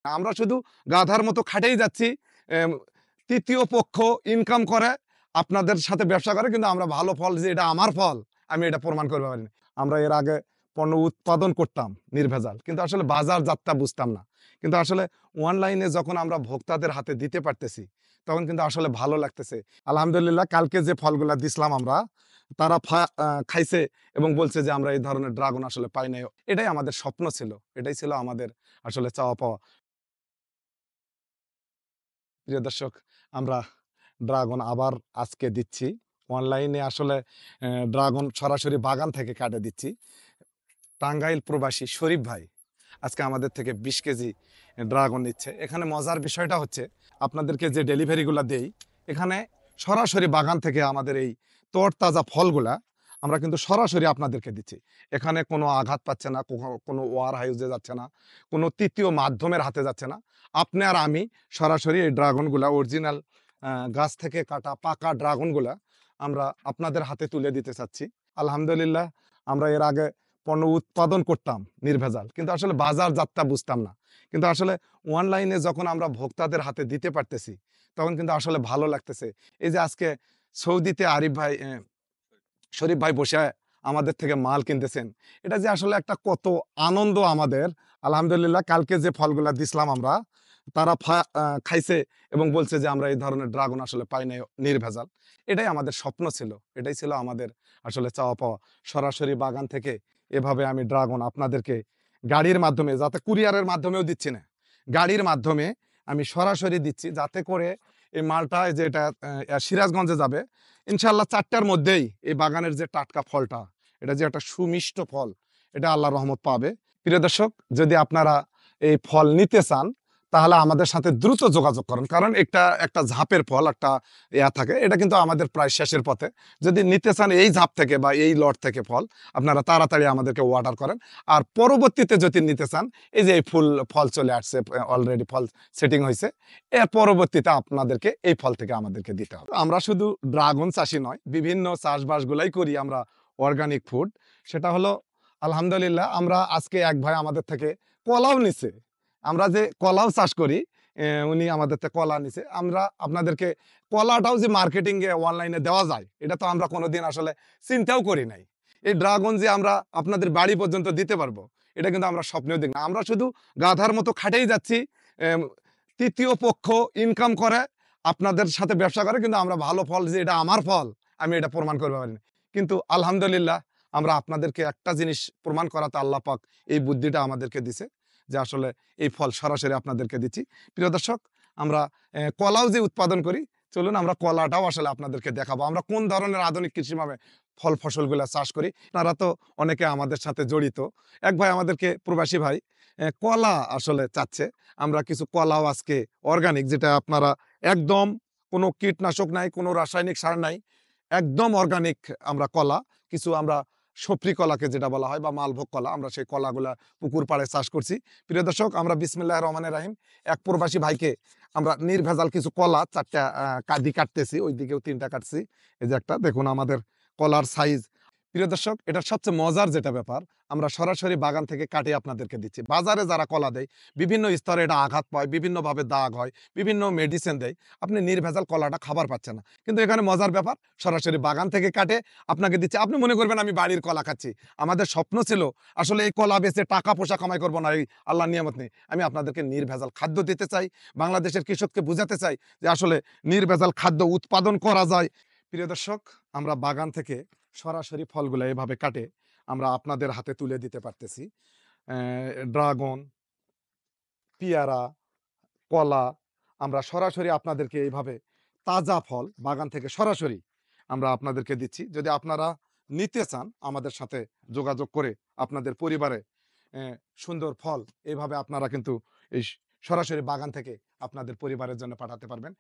আমরা শুধু গাধার মতো খাটেই যাচ্ছি। এম, তৃতীয় পক্ষ ইনকাম করে আপনাদের সাথে ব্যবসা করে, কিন্তু আমরা ভালো ফল যে এটা আমার ফল আমি এটা প্রমাণ করতে পারি না। আমরা এর আগে পণ্য উৎপাদন করতাম নির্ভেজাল, কিন্তু আসলে বাজার জাতটা বুঝতাম না। কিন্তু আসলে অনলাইনে যখন আমরা ভোক্তাদের হাতে দিতে পারতেছি, তখন কিন্তু আসলে ভালো লাগতেছে। আলহামদুলিল্লাহ, কালকে যে ফলগুলা দিছিলাম আমরা, তারা খাইছে এবং বলছে যে আমরা এই ধরনের ড্রাগন আসলে পাই নাই। এটাই আমাদের স্বপ্ন ছিল, এটাই ছিল আমাদের আসলে চাওয়া পাওয়া। প্রিয় দর্শক, আমরা ড্রাগন আবার আজকে দিচ্ছি অনলাইনে। আসলে ড্রাগন সরাসরি বাগান থেকে কাটে দিচ্ছি। টাঙ্গাইল প্রবাসী শরীফ ভাই আজকে আমাদের থেকে 20 কেজি ড্রাগন নিচ্ছে। এখানে মজার বিষয়টা হচ্ছে, আপনাদেরকে যে ডেলিভারিগুলো দেই, এখানে সরাসরি বাগান থেকে আমাদের এই তরতাজা ফলগুলা আমরা কিন্তু সরাসরি আপনাদেরকে দিচ্ছি। এখানে কোনো আঘাত পাচ্ছে না, কোনো ওয়ার হাউসে যাচ্ছে না, কোনো তৃতীয় মাধ্যমের হাতে যাচ্ছে না। আপনি আর আমি সরাসরি এই ড্রাগনগুলা অরিজিনাল গাছ থেকে কাটা পাকা ড্রাগনগুলা আমরা আপনাদের হাতে তুলে দিতে চাচ্ছি। আলহামদুলিল্লাহ, আমরা এর আগে পণ্য উৎপাদন করতাম নির্ভেজাল, কিন্তু আসলে বাজার জাতটা বুঝতাম না। কিন্তু আসলে অনলাইনে যখন আমরা ভোক্তাদের হাতে দিতে পারতেছি, তখন কিন্তু আসলে ভালো লাগতেছে। এই যে আজকে সৌদিতে আরিফ ভাই শরীফ ভাই বসে আমাদের থেকে মাল কিনতেছেন, এটা যে আসলে একটা কত আনন্দ আমাদের। আলহামদুলিল্লাহ, কালকে যে ফলগুলা দিছিলাম আমরা, তারা খাইছে এবং বলছে যে আমরা এই ধরনের ড্রাগন আসলে পাই নাই নির্ভেজাল। এটাই আমাদের স্বপ্ন ছিল, এটাই ছিল আমাদের আসলে চাওয়া পাওয়া। সরাসরি বাগান থেকে এভাবে আমি ড্রাগন আপনাদেরকে গাড়ির মাধ্যমে, যাতে কুরিয়ারের মাধ্যমেও দিচ্ছি না, গাড়ির মাধ্যমে আমি সরাসরি দিচ্ছি, যাতে করে এই মালটা যেটা সিরাজগঞ্জে যাবে, ইনশাল্লাহ 4টার মধ্যেই এই বাগানের যে টাটকা ফলটা, এটা যে একটা সুমিষ্ট ফল, এটা আল্লাহর রহমত পাবে। প্রিয় দর্শক, যদি আপনারা এই ফল নিতে চান, তাহলে আমাদের সাথে দ্রুত যোগাযোগ করুন, কারণ একটা একটা ঝাপের ফল একটা থাকে, এটা কিন্তু আমাদের প্রায় শেষের পথে। যদি নিতে চান এই ঝাপ থেকে বা এই লট থেকে ফল, আপনারা তাড়াতাড়ি আমাদেরকে অর্ডার করেন। আর পরবর্তীতে যদি নিতে চান, এই যে এই ফল চলে আসছে, অলরেডি ফল সেটিং হয়েছে, এর পরবর্তীতে আপনাদেরকে এই ফল থেকে আমাদেরকে দিতে হবে। আমরা শুধু ড্রাগন চাষি নয়, বিভিন্ন চাষবাসগুলাই করি আমরা, অর্গানিক ফুড। সেটা হলো, আলহামদুলিল্লাহ, আমরা আজকে এক ভাই আমাদের থেকে কলাও নিছে। আমরা যে কলাও চাষ করি, উনি আমাদের থেকে কলা নিছে। আমরা আপনাদেরকে কলাটাও যে মার্কেটিং এ অনলাইনে দেওয়া যায়, এটা তো আমরা কোনোদিন আসলে চিন্তাও করি নাই। এই ড্রাগন যে আমরা আপনাদের বাড়ি পর্যন্ত দিতে পারবো, এটা কিন্তু আমরা স্বপ্নেও দেখি না। আমরা শুধু গাধার মতো খাটেই যাচ্ছি। তৃতীয় পক্ষ ইনকাম করে আপনাদের সাথে ব্যবসা করে, কিন্তু আমরা ভালো ফল যে এটা আমার ফল আমি এটা প্রমাণ করতে পারি না। কিন্তু আলহামদুলিল্লাহ, আমরা আপনাদেরকে একটা জিনিস প্রমাণ করাতে আল্লাহ পাক এই বুদ্ধিটা আমাদেরকে দিছে, যে আসলে এই ফল সরাসরি আপনাদেরকে দিচ্ছি। প্রিয় দর্শক, আমরা কলাও যে উৎপাদন করি, চলুন আমরা কলাটাও আসলে আপনাদেরকে দেখাবো আমরা কোন ধরনের আধুনিক কৃষিভাবে ফল ফসলগুলো চাষ করি। আপনারা তো অনেকে আমাদের সাথে জড়িত। এক ভাই আমাদেরকে, প্রবাসী ভাই, কলা আসলে চাচ্ছে। আমরা কিছু কলাও আজকে অর্গানিক, যেটা আপনারা একদম কোনো কীটনাশক নাই, কোনো রাসায়নিক সার নাই, একদম অর্গানিক আমরা কলা, কিছু আমরা সফরি কলাকে যেটা বলা হয় বা মালভোগ কলা, আমরা সেই কলাগুলা পুকুর পাড়ে চাষ করছি। প্রিয় দর্শক, আমরা বিসমিল্লাহির রহমানির রহিম, এক প্রবাসী ভাইকে আমরা নির্ভেজাল কিছু কলা 4টা কাঁদি কাটতেছি, ওই দিকেও 3টা কাটছি। এই যে একটা দেখুন আমাদের কলার সাইজ। প্রিয় দর্শক, এটা সবচেয়ে মজার যেটা ব্যাপার, আমরা সরাসরি বাগান থেকে কাটিয়ে আপনাদেরকে দিচ্ছি। বাজারে যারা কলা দেয়, বিভিন্ন স্তরে এটা আঘাত পায়, বিভিন্নভাবে দাগ হয়, বিভিন্ন মেডিসিন দেয়, আপনি নির্ভেজাল কলাটা খাবার পাচ্ছেন না। কিন্তু এখানে মজার ব্যাপার, সরাসরি বাগান থেকে কাটে আপনাকে দিচ্ছে। আপনি মনে করবেন আমি বাড়ির কলা খাচ্ছি। আমাদের স্বপ্ন ছিল আসলে এই কলা বেচে টাকা পয়সা কামাই করবো না, এই আল্লাহর নিয়ামত নেই। আমি আপনাদেরকে নির্ভেজাল খাদ্য দিতে চাই, বাংলাদেশের কৃষককে বুঝাতে চাই যে আসলে নির্ভেজাল খাদ্য উৎপাদন করা যায়। প্রিয় দর্শক, আমরা বাগান থেকে সরাসরি ফলগুলো এভাবে কাটে আমরা আপনাদের হাতে তুলে দিতে পারতেছি। ড্রাগন, পেয়ারা, কলা, আমরা সরাসরি আপনাদেরকে এইভাবে তাজা ফল বাগান থেকে সরাসরি আমরা আপনাদেরকে দিচ্ছি। যদি আপনারা নিতে চান, আমাদের সাথে যোগাযোগ করে আপনাদের পরিবারে সুন্দর ফল এইভাবে আপনারা কিন্তু এই সরাসরি বাগান থেকে আপনাদের পরিবারের জন্য পাঠাতে পারবেন।